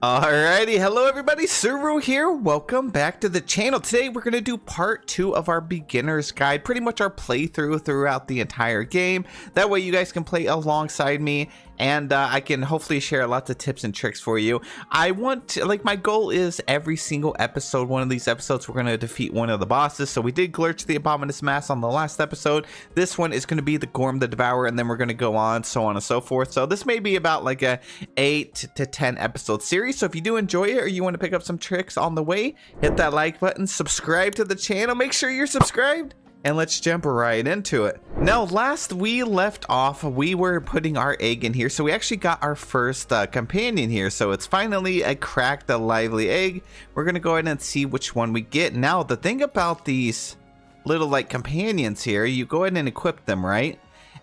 Alrighty, hello everybody, Suru here. Welcome back to the channel. Today we're going to do part 2 of our beginner's guide, pretty much our playthrough throughout the entire game. That way you guys can play alongside me and I can hopefully share lots of tips and tricks for you. My goal is every single episode, one of these episodes, we're going to defeat one of the bosses. So we did glitch the Abominous Mass on the last episode. This one is going to be the Ghorm the Devourer, and then we're going to go on, so on and so forth. So this may be about like a 8 to 10 episode series. So if you do enjoy it or you want to pick up some tricks on the way, hit that like button, subscribe to the channel, make sure you're subscribed, and let's jump right into it. Now, last we left off, we were putting our egg in here, so we actually got our first companion here. So it's finally a cracked, a lively egg. We're gonna go ahead and see which one we get. Now, the thing about these little like companions here, you go ahead and equip them, right?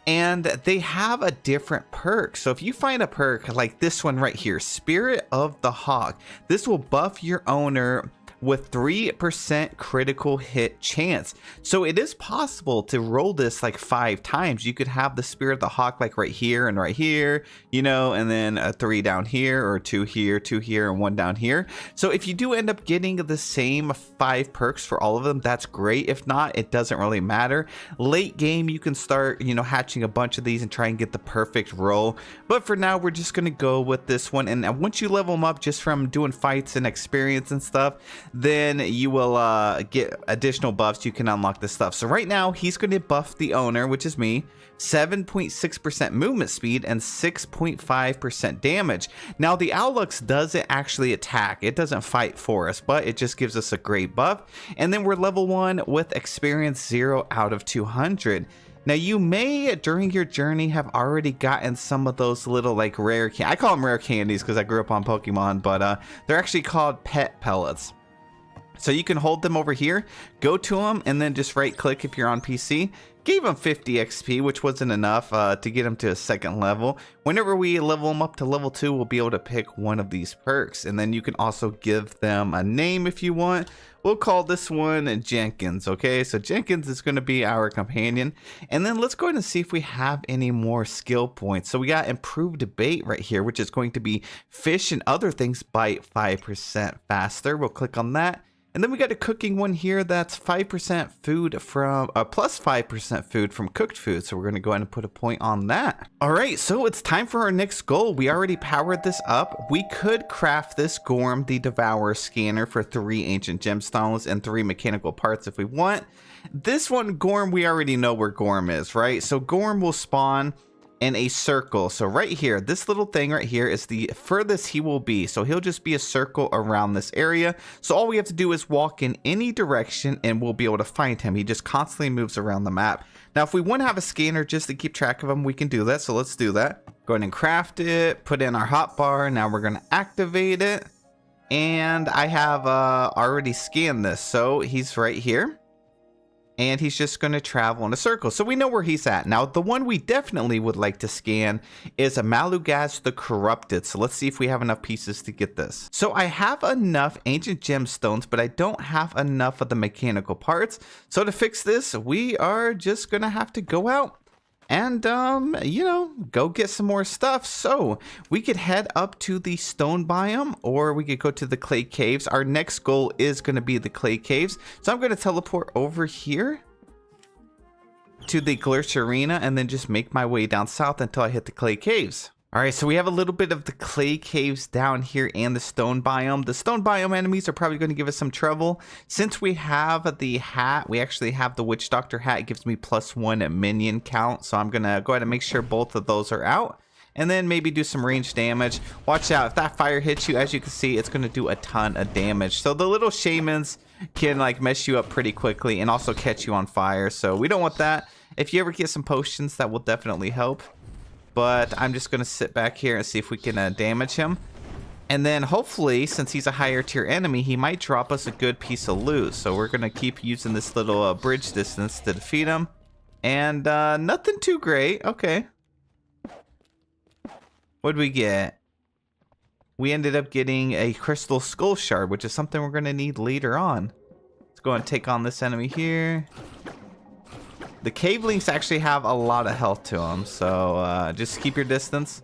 And they have a different perk. So if you find a perk like this one right here, Spirit of the Hawk, this will buff your owner with 3% critical hit chance. So it is possible to roll this like 5 times. You could have the Spirit of the Hawk like right here and right here, you know, and then a 3 down here, or 2 here, 2 here, and 1 down here. So if you do end up getting the same 5 perks for all of them, that's great. If not, it doesn't really matter. Late game, you can start, you know, hatching a bunch of these and try and get the perfect roll. But for now, we're just gonna go with this one. And once you level them up just from doing fights and experience and stuff, then you will get additional buffs. You can unlock this stuff. So right now he's going to buff the owner, which is me, 7.6% movement speed and 6.5% damage. Now the Owlux doesn't actually attack, it doesn't fight for us, but it just gives us a great buff. And then we're level 1 with experience 0 out of 200. Now you may during your journey have already gotten some of those little like rare I call them rare candies because I grew up on Pokemon, but they're actually called pet pellets. So you can hold them over here, go to them, and then just right click if you're on PC. Gave him 50 XP, which wasn't enough to get him to a 2nd level. Whenever we level him up to level 2, we'll be able to pick one of these perks. And then you can also give them a name if you want. We'll call this one Jenkins, okay? So Jenkins is going to be our companion. And then let's go ahead and see if we have any more skill points. So we got improved bait right here, which is going to be fish and other things bite 5% faster. We'll click on that. And then we got a cooking one here that's 5% food from, plus 5% food from cooked food. So we're going to go ahead and put a point on that. All right, so it's time for our next goal. We already powered this up. We could craft this Ghorm the Devourer scanner for 3 ancient gemstones and 3 mechanical parts if we want. This one, Ghorm, we already know where Ghorm is, right? So Ghorm will spawn in a circle. So right here, this little thing right here is the furthest he will be. So he'll just be a circle around this area. So all we have to do is walk in any direction and we'll be able to find him. He just constantly moves around the map. Now, if we want to have a scanner just to keep track of him, we can do that. So let's do that. Go ahead and craft it, put in our hotbar. Now we're going to activate it. And I have already scanned this. So he's right here. And he's just going to travel in a circle. So we know where he's at. Now, the one we definitely would like to scan is a Malugaz the Corrupted. So let's see if we have enough pieces to get this. So I have enough ancient gemstones, but I don't have enough of the mechanical parts. So to fix this, we are just going to have to go out and, you know, go get some more stuff. So we could head up to the stone biome, or we could go to the clay caves. Our next goal is going to be the clay caves. So I'm going to teleport over here to the Glitch Arena and then just make my way down south until I hit the clay caves. All right, so we have a little bit of the clay caves down here and the stone biome. The stone biome enemies are probably going to give us some trouble. Since we have the hat, we actually have the Witch Doctor hat. It gives me +1 minion count. So I'm going to go ahead and make sure both of those are out. And then maybe do some range damage. Watch out, if that fire hits you, as you can see, it's going to do a ton of damage. So the little shamans can like mess you up pretty quickly and also catch you on fire. So we don't want that. If you ever get some potions, that will definitely help. But I'm just going to sit back here and see if we can damage him. And then hopefully, since he's a higher tier enemy, he might drop us a good piece of loot. So we're going to keep using this little bridge distance to defeat him. And nothing too great. Okay. What did we get? We ended up getting a crystal skull shard, which is something we're going to need later on. Let's go and take on this enemy here. The cave links actually have a lot of health to them, so just keep your distance.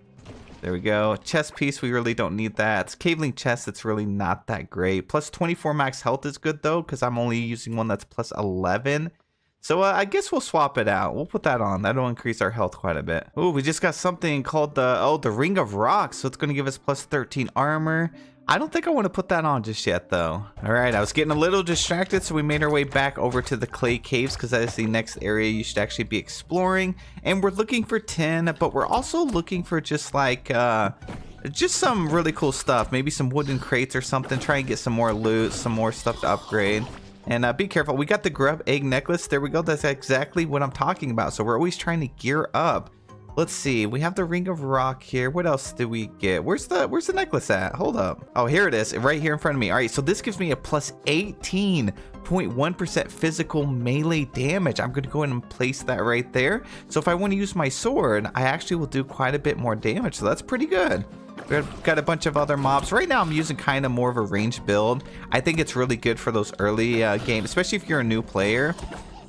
There we go. Chest piece, we really don't need that. It's Caveling chest, it's really not that great. Plus 24 max health is good though, because I'm only using one that's plus 11. So I guess we'll swap it out. We'll put that on. That'll increase our health quite a bit. Oh, we just got something called the Ring of Rocks. So it's going to give us plus 13 armor. I don't think I want to put that on just yet though. All right, I was getting a little distracted, so we made our way back over to the clay caves because that is the next area you should actually be exploring. And we're looking for tin, but we're also looking for just like just some really cool stuff. Maybe some wooden crates or something. Try and get some more loot, some more stuff to upgrade. And be careful. We got the grub egg necklace. There we go. That's exactly what I'm talking about. So we're always trying to gear up. Let's see. We have the ring of rock here. What else do we get? Where's the necklace at? Hold up. Oh, here it is. Right here in front of me. All right. So this gives me a plus 18.1% physical melee damage. I'm going to go ahead and place that right there. So if I want to use my sword, I actually will do quite a bit more damage. So that's pretty good. We've got a bunch of other mobs. Right now, I'm using kind of more of a ranged build. I think it's really good for those early games, especially if you're a new player,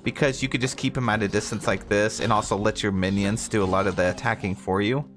because you could just keep them at a distance like this and also let your minions do a lot of the attacking for you.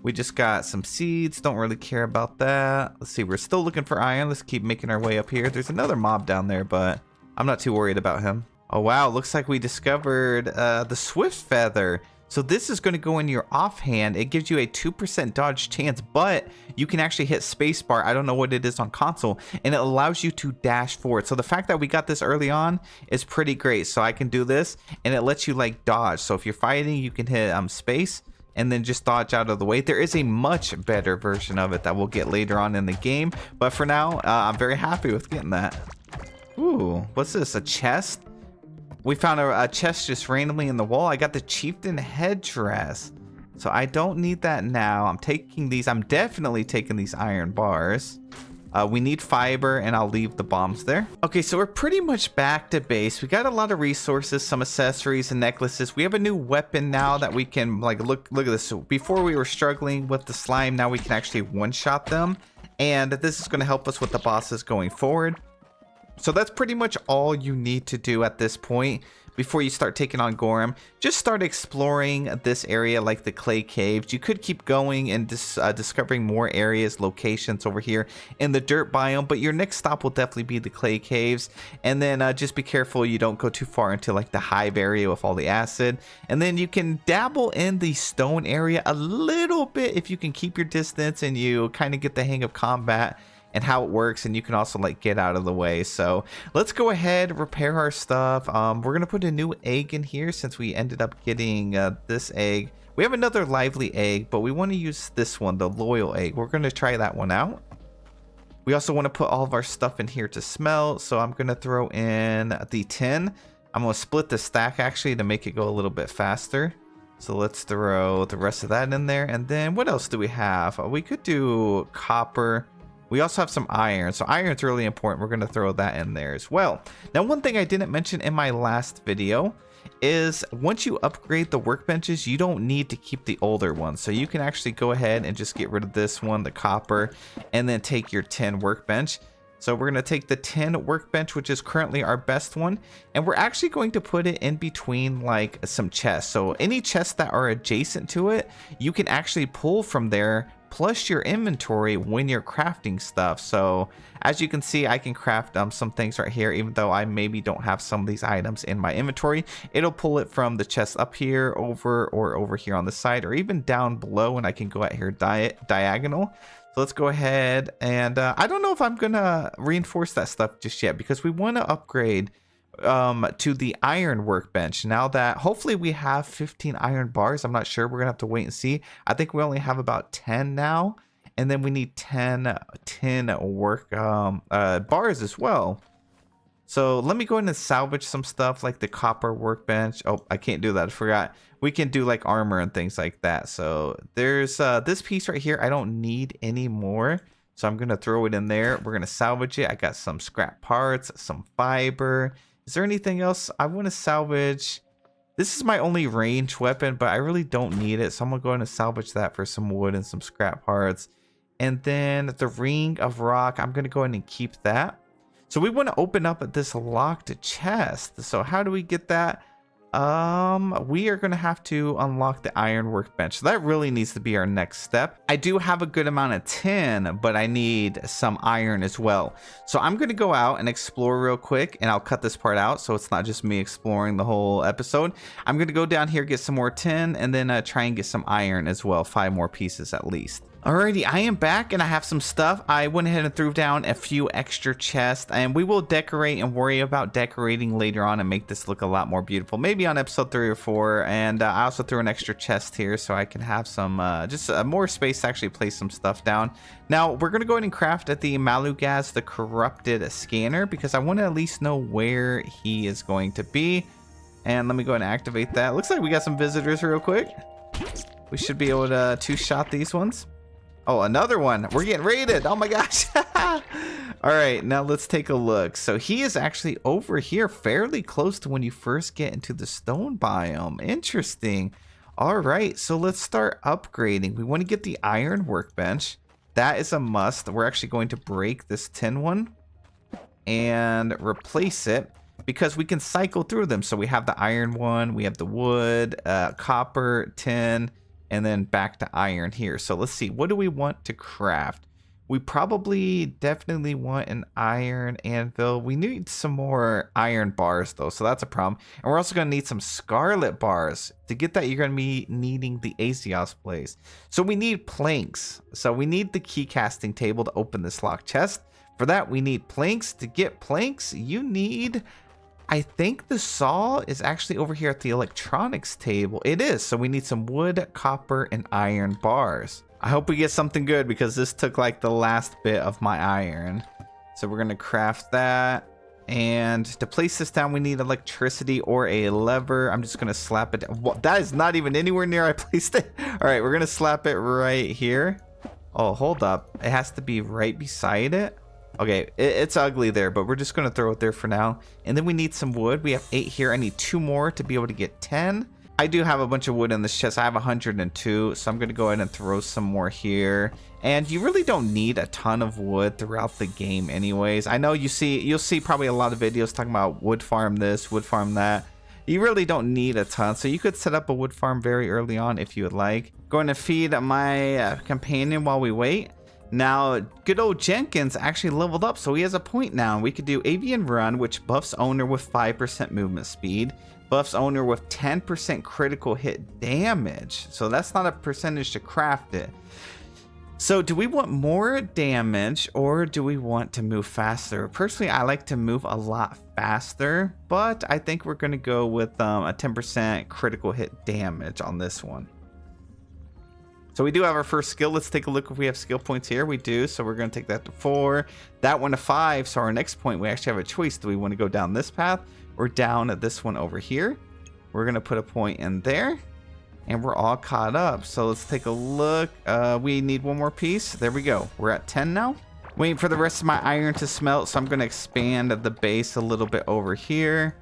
We just got some seeds. Don't really care about that. Let's see. We're still looking for iron. Let's keep making our way up here. There's another mob down there, but I'm not too worried about him. Oh, wow. Looks like we discovered the Swift Feather. So this is going to go in your offhand. It gives you a 2% dodge chance, but you can actually hit spacebar. I don't know what it is on console, and it allows you to dash forward. So the fact that we got this early on is pretty great. So I can do this, and it lets you like dodge. So if you're fighting, you can hit space and then just dodge out of the way. There is a much better version of it that we'll get later on in the game, but for now, I'm very happy with getting that. Ooh, what's this? A chest? We found a chest just randomly in the wall. I got the chieftain headdress. So I don't need that now. I'm taking these. I'm definitely taking these iron bars. We need fiber, and I'll leave the bombs there. Okay, so we're pretty much back to base. We got a lot of resources, some accessories and necklaces. We have a new weapon now that we can like look at this. So before we were struggling with the slime, now we can actually one-shot them. And this is going to help us with the bosses going forward. So that's pretty much all you need to do at this point before you start taking on Ghorm. Just start exploring this area like the clay caves. You could keep going and discovering more areas, locations over here in the dirt biome, but your next stop will definitely be the clay caves. And then just be careful you don't go too far into like the hive area with all the acid. And then you can dabble in the stone area a little bit if you can keep your distance and you kind of get the hang of combat and how it works, and you can also like get out of the way. So let's go ahead, repair our stuff. We're gonna put a new egg in here since we ended up getting this egg. We have another lively egg, but we want to use this one, the loyal egg. We're gonna try that one out. We also want to put all of our stuff in here to smelt, so I'm gonna throw in the tin. I'm gonna split the stack actually to make it go a little bit faster. So let's throw the rest of that in there. And then what else do we have? We could do copper. We also have some iron, so iron's really important. We're going to throw that in there as well. Now, one thing I didn't mention in my last video is once you upgrade the workbenches, you don't need to keep the older ones. So you can actually go ahead and just get rid of this one, the copper, and then take your tin workbench. So we're going to take the tin workbench, which is currently our best one, and we're actually going to put it in between like some chests. So any chests that are adjacent to it, you can actually pull from there plus your inventory when you're crafting stuff. So as you can see, I can craft some things right here, even though I maybe don't have some of these items in my inventory. It'll pull it from the chest up here over here on the side, or even down below, and I can go out here diagonal. So let's go ahead and I don't know if I'm gonna reinforce that stuff just yet, because we want to upgrade to the iron workbench now that hopefully we have 15 iron bars. I'm not sure. We're gonna have to wait and see. I think we only have about 10 now, and then we need 10 work bars as well. So let me go ahead and salvage some stuff like the copper workbench. Oh, I can't do that. I forgot. We can do like armor and things like that. So there's this piece right here. I don't need any more, so I'm gonna throw it in there. We're gonna salvage it. I got some scrap parts, some fiber. Is there anything else I want to salvage? This is my only range weapon, but I really don't need it. So I'm going to go ahead and salvage that for some wood and some scrap parts. And then the ring of rock, I'm going to go ahead and keep that. So we want to open up this locked chest. So how do we get that? We are gonna have to unlock the iron workbench. So that really needs to be our next step. I do have a good amount of tin, but I need some iron as well. So I'm gonna go out and explore real quick, and I'll cut this part out so it's not just me exploring the whole episode. I'm gonna go down here, get some more tin, and then try and get some iron as well, 5 more pieces at least. Alrighty, I am back and I have some stuff. I went ahead and threw down a few extra chests, and we will decorate and worry about decorating later on and make this look a lot more beautiful. Maybe on episode 3 or 4. And I also threw an extra chest here so I can have some, just more space to actually place some stuff down. Now, we're going to go ahead and craft at the Malugaz, the corrupted scanner, because I want to at least know where he is going to be. And let me go ahead and activate that. Looks like we got some visitors real quick. We should be able to two-shot these ones. Oh, another one. We're getting raided. Oh my gosh. All right, now let's take a look. So he is actually over here, fairly close to when you first get into the stone biome. Interesting. All right, so let's start upgrading. We want to get the iron workbench. That is a must. We're actually going to break this tin one and replace it, because we can cycle through them. So we have the iron one, we have the wood, copper, tin, and then back to iron here. So let's see, what do we want to craft? We probably definitely want an iron anvil. We need some more iron bars though, so that's a problem. And we're also gonna need some scarlet bars. To get that, you're gonna be needing the Asios place. So we need planks. So we need the key casting table to open this locked chest. For that, we need planks. To get planks, you need, I think the saw is actually over here at the electronics table. It is. So we need some wood, copper, and iron bars. I hope we get something good, because this took like the last bit of my iron. So we're going to craft that. And to place this down, we need electricity or a lever. I'm just going to slap it down. That is not even anywhere near I placed it. All right, we're going to slap it right here. Oh, hold up. It has to be right beside it. Okay, it's ugly there, but we're just going to throw it there for now. And then we need some wood. We have 8 here. I need 2 more to be able to get 10. I do have a bunch of wood in this chest. I have 102, so I'm going to go ahead and throw some more here. And you really don't need a ton of wood throughout the game anyways. I know you'll see probably a lot of videos talking about wood farm this, wood farm that. You really don't need a ton, so you could set up a wood farm very early on if you would like. Going to feed my companion while we wait. Now, good old Jenkins actually leveled up, so he has a point now. We could do Avian Run, which buffs owner with 5% movement speed, buffs owner with 10% critical hit damage. So that's not a percentage to craft it. So do we want more damage, or do we want to move faster? Personally, I like to move a lot faster, but I think we're going to go with a 10% critical hit damage on this one. So we do have our first skill. Let's take a look if we have skill points here. We do. So we're going to take that to 4, that one to 5. So our next point, we actually have a choice. Do we want to go down this path or down at this one over here? We're going to put a point in there, and we're all caught up. So let's take a look. We need 1 more piece. There we go. We're at 10 now. Waiting for the rest of my iron to smelt. So I'm going to expand the base a little bit over here.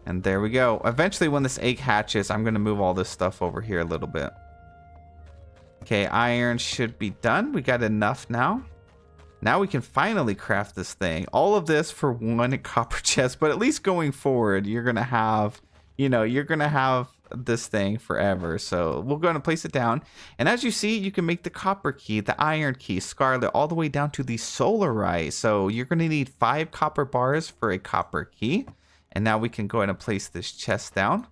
And there we go. Eventually, when this egg hatches, I'm going to move all this stuff over here a little bit. Okay, iron should be done. We got enough now. Now we can finally craft this thing. All of this for 1 copper chest, but at least going forward, you're going to have, you're going to have this thing forever. So we'll go ahead and place it down. And as you see, you can make the copper key, the iron key, scarlet, all the way down to the solarite. So you're going to need 5 copper bars for a copper key. And now we can go ahead and place this chest down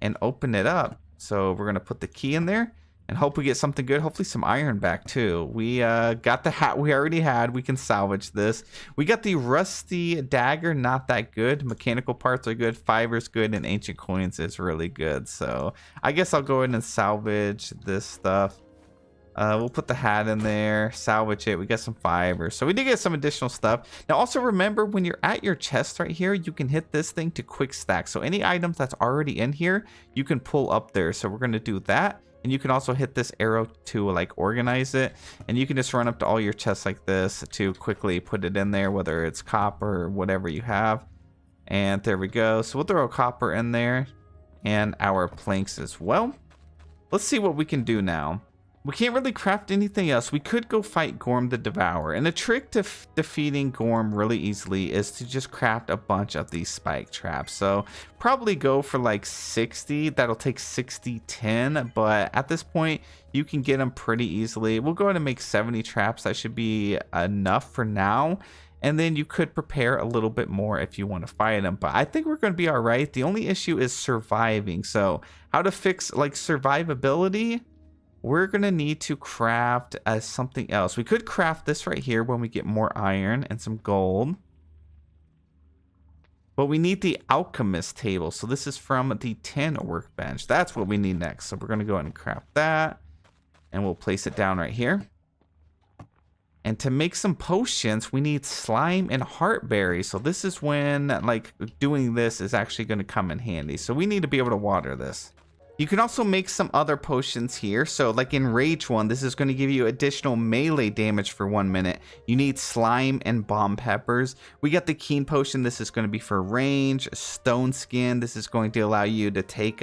and open it up. So we're going to put the key in there. And hope we get something good. Hopefully some iron back too. We got the hat we already had. We can salvage this. We got the rusty dagger. Not that good. Mechanical parts are good. Fiber's good. And ancient coins is really good. So I guess I'll go ahead and salvage this stuff. We'll put the hat in there. Salvage it. We got some fiber. So we did get some additional stuff. Now also remember, when you're at your chest right here, you can hit this thing to quick stack. So any items that's already in here, you can pull up there. So we're going to do that. And you can also hit this arrow to like organize it. And you can just run up to all your chests like this to quickly put it in there, whether it's copper or whatever you have. And there we go. So we'll throw a copper in there and our planks as well. Let's see what we can do now. We can't really craft anything else. We could go fight Ghorm the Devourer. And the trick to defeating Ghorm really easily is to just craft a bunch of these spike traps. So probably go for like 60. That'll take 60, 10. But at this point, you can get them pretty easily. We'll go ahead and make 70 traps. That should be enough for now. And then you could prepare a little bit more if you want to fight them. But I think we're going to be all right. The only issue is surviving. So how to fix like survivability? We're going to need to craft something else. We could craft this right here when we get more iron and some gold. But we need the alchemist table. So this is from the tin workbench. That's what we need next. So we're going to go ahead and craft that. And we'll place it down right here. And to make some potions, we need slime and heartberries. So this is when like doing this is actually going to come in handy. So we need to be able to water this. You can also make some other potions here. So like in Rage 1, this is going to give you additional melee damage for 1 minute. You need slime and bomb peppers. We got the Keen potion. This is going to be for range. Stone skin. This is going to allow you to take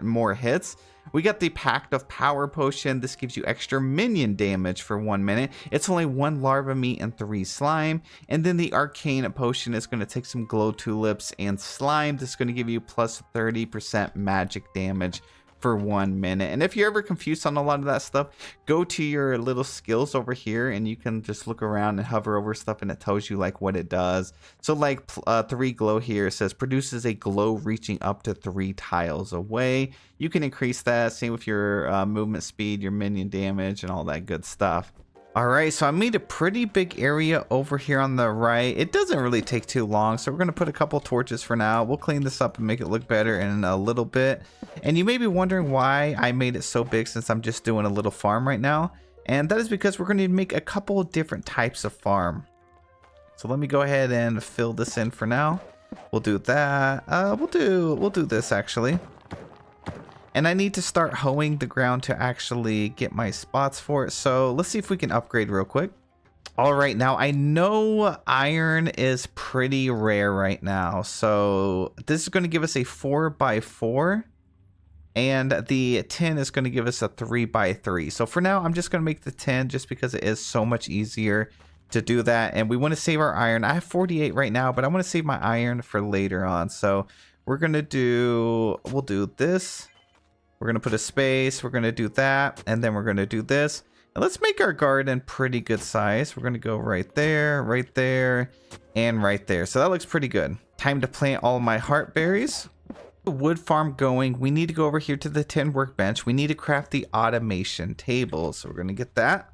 more hits. We got the Pact of Power potion. This gives you extra minion damage for 1 minute. It's only 1 larva meat and 3 slime. And then the Arcane potion is going to take some glow tulips and slime. This is going to give you plus 30% magic damage for 1 minute. And if you're ever confused on a lot of that stuff, go to your little skills over here and you can just look around and hover over stuff and it tells you like what it does. So like 3 glow here says produces a glow reaching up to 3 tiles away. You can increase that, same with your movement speed, your minion damage, and all that good stuff. All right, so I made a pretty big area over here on the right. It doesn't really take too long, so we're going to put a couple torches for now. We'll clean this up and make it look better in a little bit. And you may be wondering why I made it so big since I'm just doing a little farm right now. And that is because we're going to make a couple of different types of farm. So let me go ahead and fill this in for now. We'll do that. We'll do this actually. And I need to start hoeing the ground to actually get my spots for it. So let's see if we can upgrade real quick. All right, now I know iron is pretty rare right now. So this is going to give us a 4x4. And the 10 is going to give us a 3x3. So for now, I'm just going to make the 10 just because it is so much easier to do that. And we want to save our iron. I have 48 right now, but I want to save my iron for later on. So we'll do this. We're going to put a space, we're going to do that, and then we're going to do this. And let's make our garden pretty good size. We're going to go right there, and right there. So that looks pretty good. Time to plant all my heartberries. The wood farm going. We need to go over here to the tin workbench. We need to craft the automation table. So we're going to get that.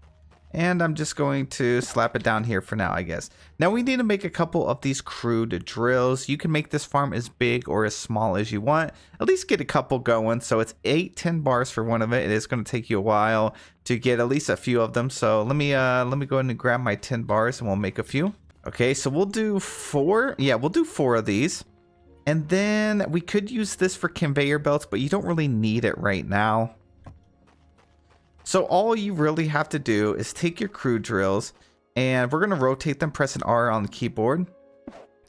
And I'm just going to slap it down here for now, I guess. Now we need to make a couple of these crude drills. You can make this farm as big or as small as you want. At least get a couple going. So it's 10 bars for one of it. It is going to take you a while to get at least a few of them. So let me go ahead and grab my 10 bars and we'll make a few. Okay, so we'll do 4. Yeah, we'll do 4 of these. And then we could use this for conveyor belts, but you don't really need it right now. So all you really have to do is take your crude drills and we're going to rotate them pressing R on the keyboard.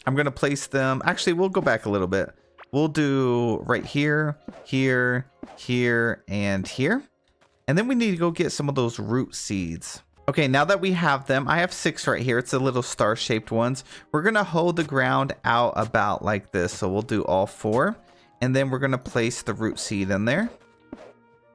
I'm going to place them. Actually, we'll go back a little bit. We'll do right here, here, here, and here. And then we need to go get some of those root seeds. Okay, now that we have them, I have 6 right here. It's the little star-shaped ones. We're going to hold the ground out about like this. So we'll do all 4. And then we're going to place the root seed in there.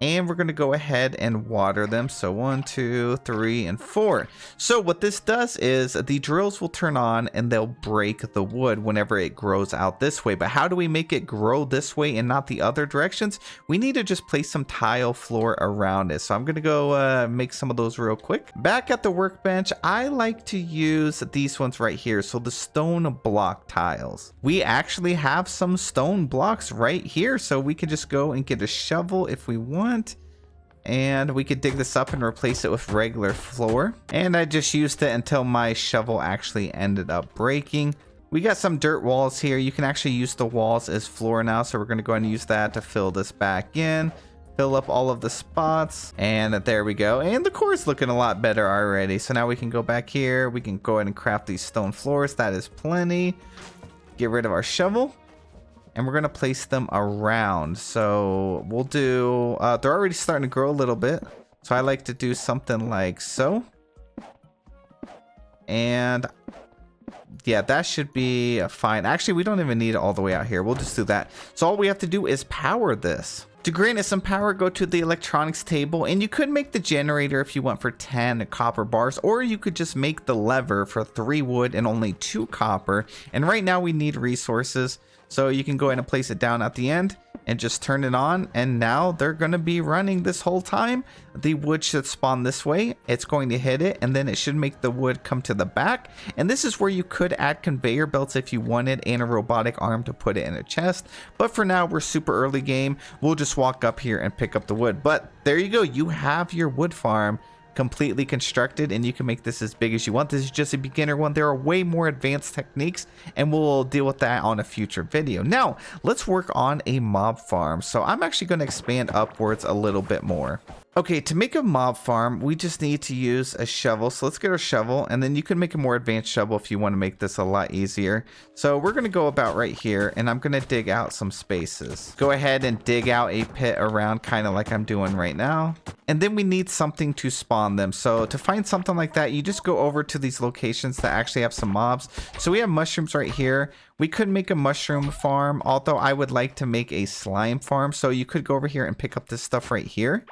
And we're going to go ahead and water them. So 1, 2, 3, and 4. So what this does is the drills will turn on and they'll break the wood whenever it grows out this way. But how do we make it grow this way and not the other directions? We need to just place some tile floor around it. So I'm going to go make some of those real quick. Back at the workbench, I like to use these ones right here. So the stone block tiles. We actually have some stone blocks right here. So we can just go and get a shovel if we want. And we could dig this up and replace it with regular floor. And I just used it until my shovel actually ended up breaking. We got some dirt walls here. You can actually use the walls as floor now. So we're going to go ahead and use that to fill this back in. Fill up all of the spots. And there we go. And the core is looking a lot better already. So now we can go back here. We can go ahead and craft these stone floors. That is plenty. Get rid of our shovel. And we're going to place them around. So we'll do, they're already starting to grow a little bit. So I like to do something like so. And yeah, that should be fine. Actually, we don't even need it all the way out here. We'll just do that. So all we have to do is power this. To grant it some power, go to the electronics table, and you could make the generator if you want for 10 copper bars, or you could just make the lever for 3 wood and only 2 copper. And right now we need resources, so you can go ahead and place it down at the end and just turn it on, and now they're going to be running this whole time. The wood should spawn this way. It's going to hit it, and then it should make the wood come to the back. And this is where you could add conveyor belts if you wanted, and a robotic arm to put it in a chest. But for now, we're super early game. We'll just walk up here and pick up the wood. But there you go. You have your wood farm completely constructed, and you can make this as big as you want. This is just a beginner one. There are way more advanced techniques, and we'll deal with that on a future video. Now let's work on a mob farm. So I'm actually going to expand upwards a little bit more. Okay, to make a mob farm, we just need to use a shovel. So let's get our shovel, and then you can make a more advanced shovel if you want to make this a lot easier. So we're going to go about right here, and I'm going to dig out some spaces. Go ahead and dig out a pit around, kind of like I'm doing right now. And then we need something to spawn them. So to find something like that, you just go over to these locations that actually have some mobs. So we have mushrooms right here. We could make a mushroom farm, although I would like to make a slime farm. So you could go over here and pick up this stuff right here.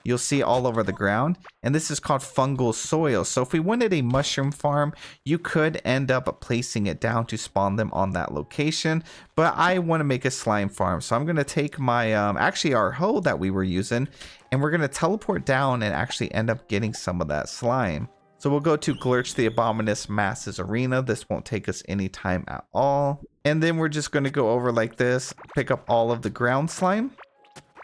You'll see all over the ground, and this is called fungal soil. So if we wanted a mushroom farm, you could end up placing it down to spawn them on that location. But I want to make a slime farm, so I'm going to take my actually our hoe that we were using, and we're going to teleport down and actually end up getting some of that slime. So we'll go to Glurch the Abominous Masses Arena. This won't take us any time at all. And then we're just going to go over like this, pick up all of the ground slime.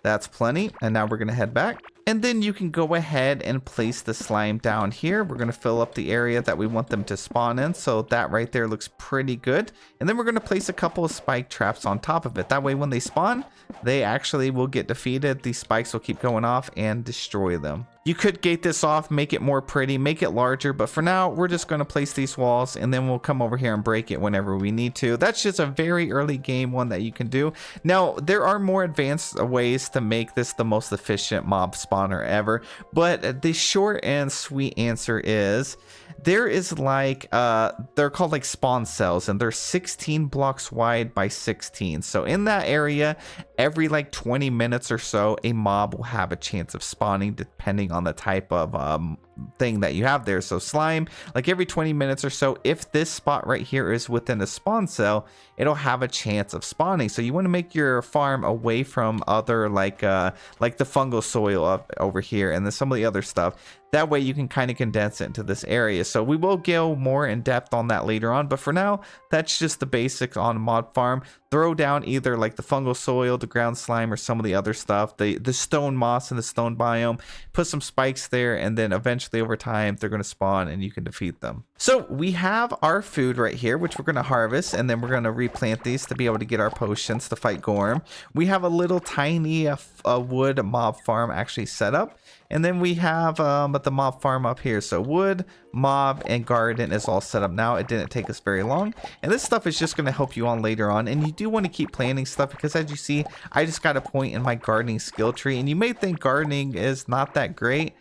That's plenty. And now we're going to head back. And then you can go ahead and place the slime down here. We're going to fill up the area that we want them to spawn in. So that right there looks pretty good. And then we're going to place a couple of spike traps on top of it. That way when they spawn, they actually will get defeated. These spikes will keep going off and destroy them. You could gate this off, make it more pretty, make it larger, but for now, we're just going to place these walls, and then we'll come over here and break it whenever we need to. That's just a very early game one that you can do. Now, there are more advanced ways to make this the most efficient mob spawner ever, but the short and sweet answer is there is like, they're called like spawn cells, and they're 16 blocks wide by 16. So in that area, every like 20 minutes or so, a mob will have a chance of spawning depending on the type of thing that you have there. So slime, like every 20 minutes or so, if this spot right here is within a spawn cell, it'll have a chance of spawning. So you want to make your farm away from other like the fungal soil up over here and then some of the other stuff. That way you can kind of condense it into this area. So we will go more in depth on that later on, but for now, that's just the basics on a mod farm. Throw down either like the fungal soil, the ground slime, or some of the other stuff, the stone moss and the stone biome. Put some spikes there, and then eventually over time they're going to spawn and you can defeat them. So we have our food right here, which we're going to harvest, and then we're going to replant these to be able to get our potions to fight Ghorm. We have a little tiny wood mob farm actually set up. And then we have the mob farm up here. So wood, mob, and garden is all set up now. It didn't take us very long. And this stuff is just going to help you on later on. And you do want to keep planting stuff because as you see, I just got a point in my gardening skill tree. And you may think gardening is not that great.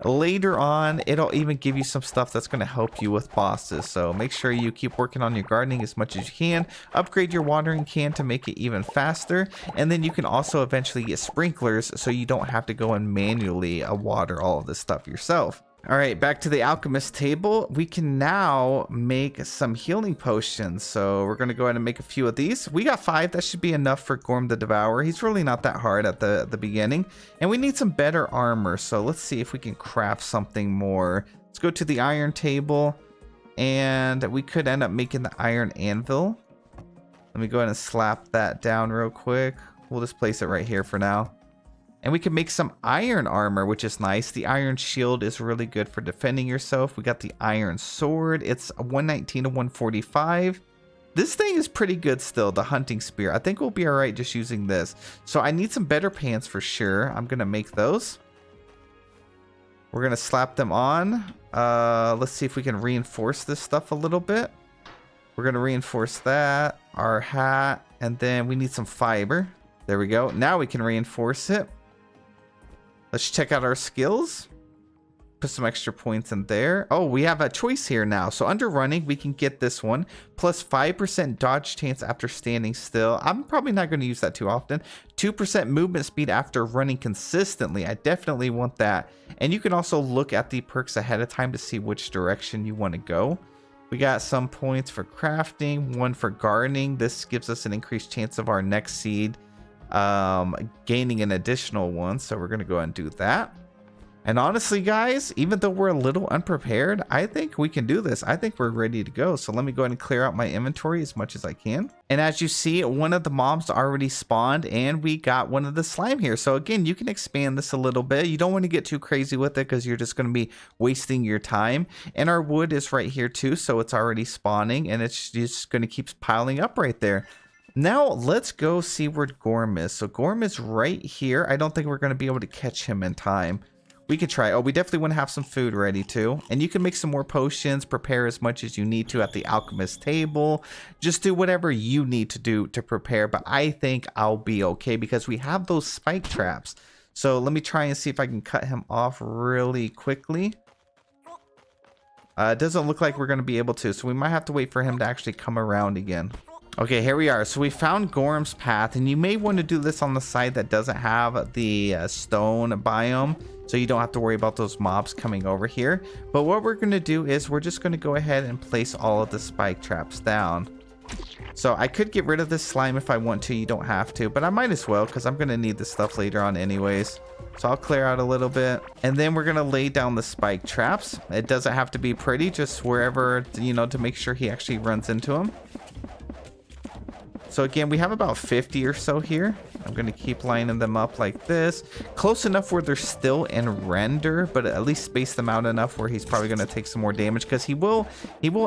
Later on, it'll even give you some stuff that's going to help you with bosses. So make sure you keep working on your gardening as much as you can. Upgrade your watering can to make it even faster. And then you can also eventually get sprinklers so you don't have to go and manually water all of this stuff yourself. All right, back to the alchemist table. We can now make some healing potions. So we're going to go ahead and make a few of these. We got 5. That should be enough for Ghorm the Devourer. He's really not that hard at the beginning. And we need some better armor. So let's see if we can craft something more. Let's go to the iron table. And we could end up making the iron anvil. Let me go ahead and slap that down real quick. We'll just place it right here for now. And we can make some iron armor, which is nice. The iron shield is really good for defending yourself. We got the iron sword. It's 119 to 145. This thing is pretty good still, the hunting spear. I think we'll be all right just using this. So I need some better pants for sure. I'm going to make those. We're going to slap them on. Let's see if we can reinforce this stuff a little bit. We're going to reinforce that, our hat, and then we need some fiber. There we go. Now we can reinforce it. Let's check out our skills. Put some extra points in there. Oh, we have a choice here now. So under running, we can get this one. Plus 5% dodge chance after standing still. I'm probably not going to use that too often. 2% movement speed after running consistently. I definitely want that. And you can also look at the perks ahead of time to see which direction you want to go. We got some points for crafting, one for gardening. This gives us an increased chance of our next seed gaining an additional one. So we're going to go ahead and do that. And honestly, guys, even though we're a little unprepared, I think we can do this. I think we're ready to go. So let me go ahead and clear out my inventory as much as I can. And as you see, one of the mobs already spawned and we got one of the slime here. So again, you can expand this a little bit. You don't want to get too crazy with it because you're just going to be wasting your time. And our wood is right here too. So it's already spawning and it's just going to keep piling up right there. Now let's go see where Ghorm is. So Ghorm is right here. I don't think we're going to be able to catch him in time. We could try. Oh, we definitely want to have some food ready too. And you can make some more potions, prepare as much as you need to at the alchemist table. Just do whatever you need to do to prepare. But I think I'll be okay because we have those spike traps. So let me try and see if I can cut him off really quickly. It doesn't look like we're going to be able to. So we might have to wait for him to actually come around again. Okay, here we are. So we found Ghorm's path, and you may want to do this on the side that doesn't have the stone biome, so you don't have to worry about those mobs coming over here. But what we're going to do is we're just going to go ahead and place all of the spike traps down. So I could get rid of this slime if I want to. You don't have to, but I might as well because I'm going to need this stuff later on anyways. So I'll clear out a little bit, and then we're going to lay down the spike traps. It doesn't have to be pretty, just wherever, you know, to make sure he actually runs into them. So again, we have about 50 or so here. I'm going to keep lining them up like this. Close enough where they're still in render, but at least space them out enough where he's probably going to take some more damage because he will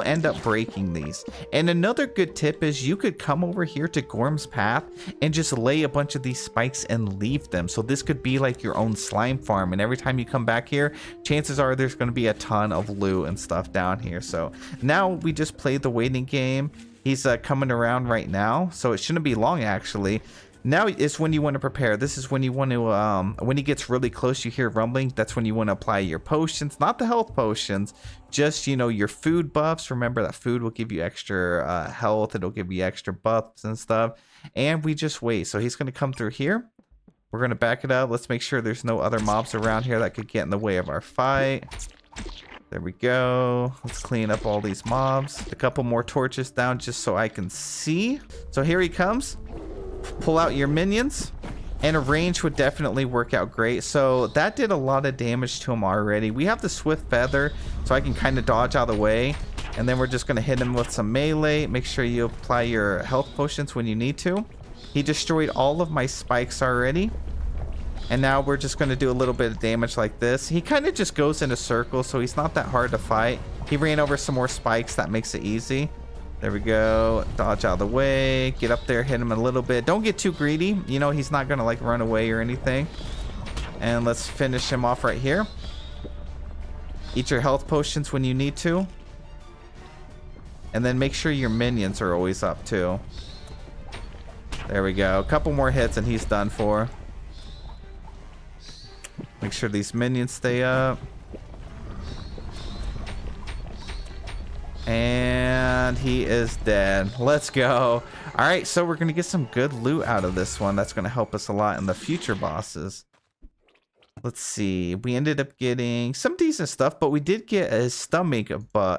end up breaking these. And another good tip is you could come over here to Ghorm's path and just lay a bunch of these spikes and leave them. So this could be like your own slime farm. And every time you come back here, chances are there's going to be a ton of loot and stuff down here. So now we just played the waiting game. He's coming around right now, so it shouldn't be long actually. Now is when you want to prepare. This is when you want to, when he gets really close, you hear rumbling. That's when you want to apply your potions, not the health potions, just, you know, your food buffs. Remember that food will give you extra health. It'll give you extra buffs and stuff. And we just wait. So he's going to come through here. We're going to back it up. Let's make sure there's no other mobs around here that could get in the way of our fight. There we go. Let's clean up all these mobs. A couple more torches down just so I can see. So here he comes. Pull out your minions. And a range would definitely work out great. So that did a lot of damage to him already. We have the swift feather, so I can kind of dodge out of the way. And then we're just going to hit him with some melee. Make sure you apply your health potions when you need to. He destroyed all of my spikes already. And now we're just going to do a little bit of damage like this. He kind of just goes in a circle, so he's not that hard to fight. He ran over some more spikes. That makes it easy. There we go. Dodge out of the way. Get up there, hit him a little bit. Don't get too greedy. You know, he's not going to like run away or anything. And let's finish him off right here. Eat your health potions when you need to. And then make sure your minions are always up too. There we go. A couple more hits and he's done for. Make sure these minions stay up. And he is dead. Let's go. All right, so we're going to get some good loot out of this one. That's going to help us a lot in the future bosses. Let's see. We ended up getting some decent stuff, but we did get his stomach,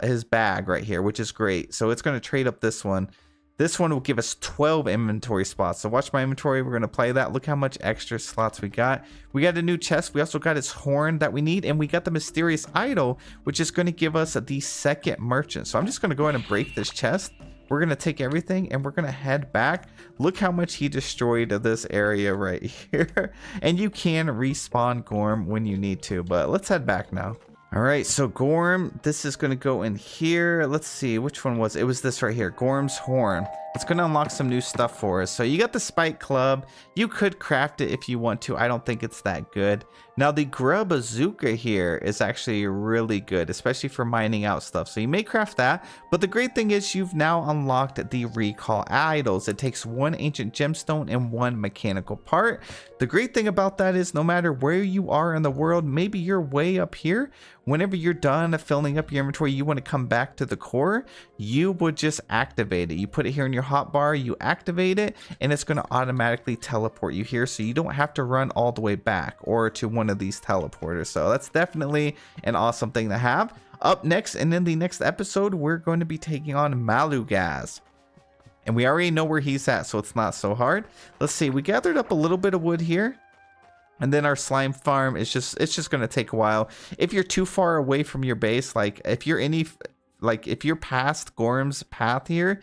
his bag right here, which is great. So it's going to trade up this one. This one will give us 12 inventory spots. So watch my inventory. We're going to play that. Look how much extra slots we got. We got a new chest. We also got his horn that we need. And we got the mysterious idol, which is going to give us the second merchant. So I'm just going to go ahead and break this chest. We're going to take everything and we're going to head back. Look how much he destroyed this area right here. And you can respawn Ghorm when you need to. But let's head back now. All right, so Ghorm, this is going to go in here. Let's see, which one was it? It was this right here, Ghorm's horn. It's going to unlock some new stuff for us. So you got the spike club. You could craft it if you want to. I don't think it's that good. Now the grub bazooka here is actually really good, especially for mining out stuff. So you may craft that. But the great thing is you've now unlocked the recall idols. It takes 1 ancient gemstone and 1 mechanical part. The great thing about that is no matter where you are in the world, maybe you're way up here. Whenever you're done filling up your inventory, you want to come back to the core, you would just activate it. You put it here in your hotbar, you activate it, and it's going to automatically teleport you here, so you don't have to run all the way back or to one of these teleporters. So that's definitely an awesome thing to have. Up next, and in the next episode, we're going to be taking on Malugaz. And we already know where he's at, so it's not so hard. Let's see, we gathered up a little bit of wood here. And then our slime farm is it's just going to take a while. If you're too far away from your base, like if you're past Ghorm's path here,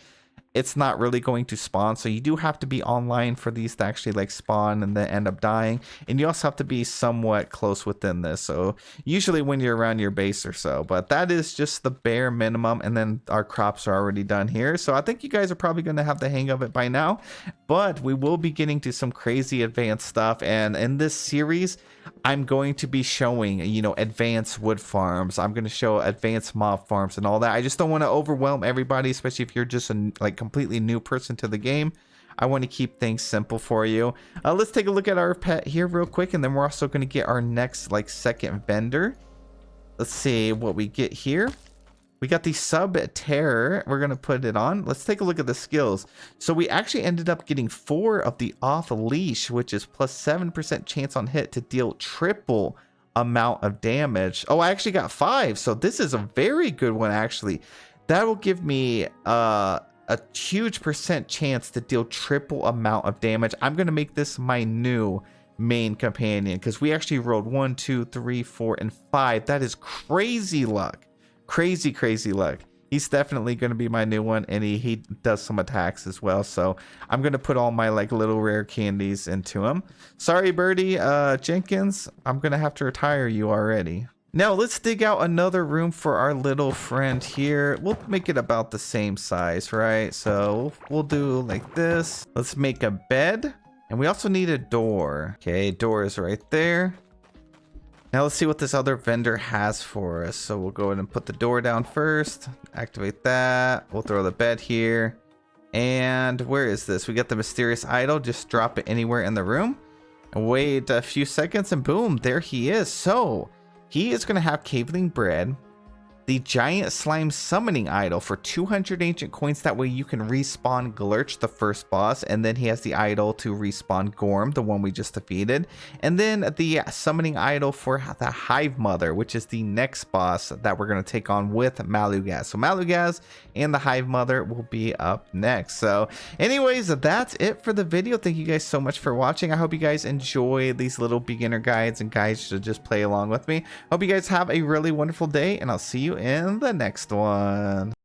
it's not really going to spawn. So you do have to be online for these to actually like spawn and then end up dying. And you also have to be somewhat close within this. So usually when you're around your base or so, but that is just the bare minimum. And then our crops are already done here. So I think you guys are probably going to have the hang of it by now, but we will be getting to some crazy advanced stuff. And in this series, I'm going to be showing, you know, advanced wood farms. I'm going to show advanced mob farms and all that. I just don't want to overwhelm everybody, especially if you're just a completely new person to the game. I want to keep things simple for you. Let's take a look at our pet here real quick, and then we're also going to get our next second vendor. Let's see what we get here. We got the sub terror. We're going to put it on. Let's take a look at the skills. So we actually ended up getting 4 of the off leash, which is plus 7% chance on hit to deal triple amount of damage. Oh, I actually got 5. So this is a very good one, actually. That will give me a huge percent chance to deal triple amount of damage. I'm going to make this my new main companion because we actually rolled 1, 2, 3, 4, and 5. That is crazy luck. Crazy luck. He's definitely going to be my new one, and he does some attacks as well. So I'm going to put all my little rare candies into him. Sorry, Birdie Jenkins, I'm going to have to retire you already. Now let's dig out another room for our little friend here. We'll make it about the same size, right? So we'll do like this. Let's make a bed, and we also need a door. Okay, door is right there. Now let's see what this other vendor has for us. So we'll go ahead and put the door down first. Activate that. We'll throw the bed here. And where is this? We got the mysterious idol. Just drop it anywhere in the room. And wait a few seconds and boom, there he is. So he is going to have caveling bread. The giant slime summoning idol for 200 ancient coins. That way you can respawn Glurch, the first boss, and then he has the idol to respawn Ghorm, the one we just defeated, and then the summoning idol for the Hive Mother, which is the next boss that we're going to take on with Malugaz. So Malugaz and the Hive Mother will be up next. So anyways, that's it for the video. Thank you guys so much for watching. I hope you guys enjoy these little beginner guides and guides to just play along with me. Hope you guys have a really wonderful day, and I'll see you in the next one.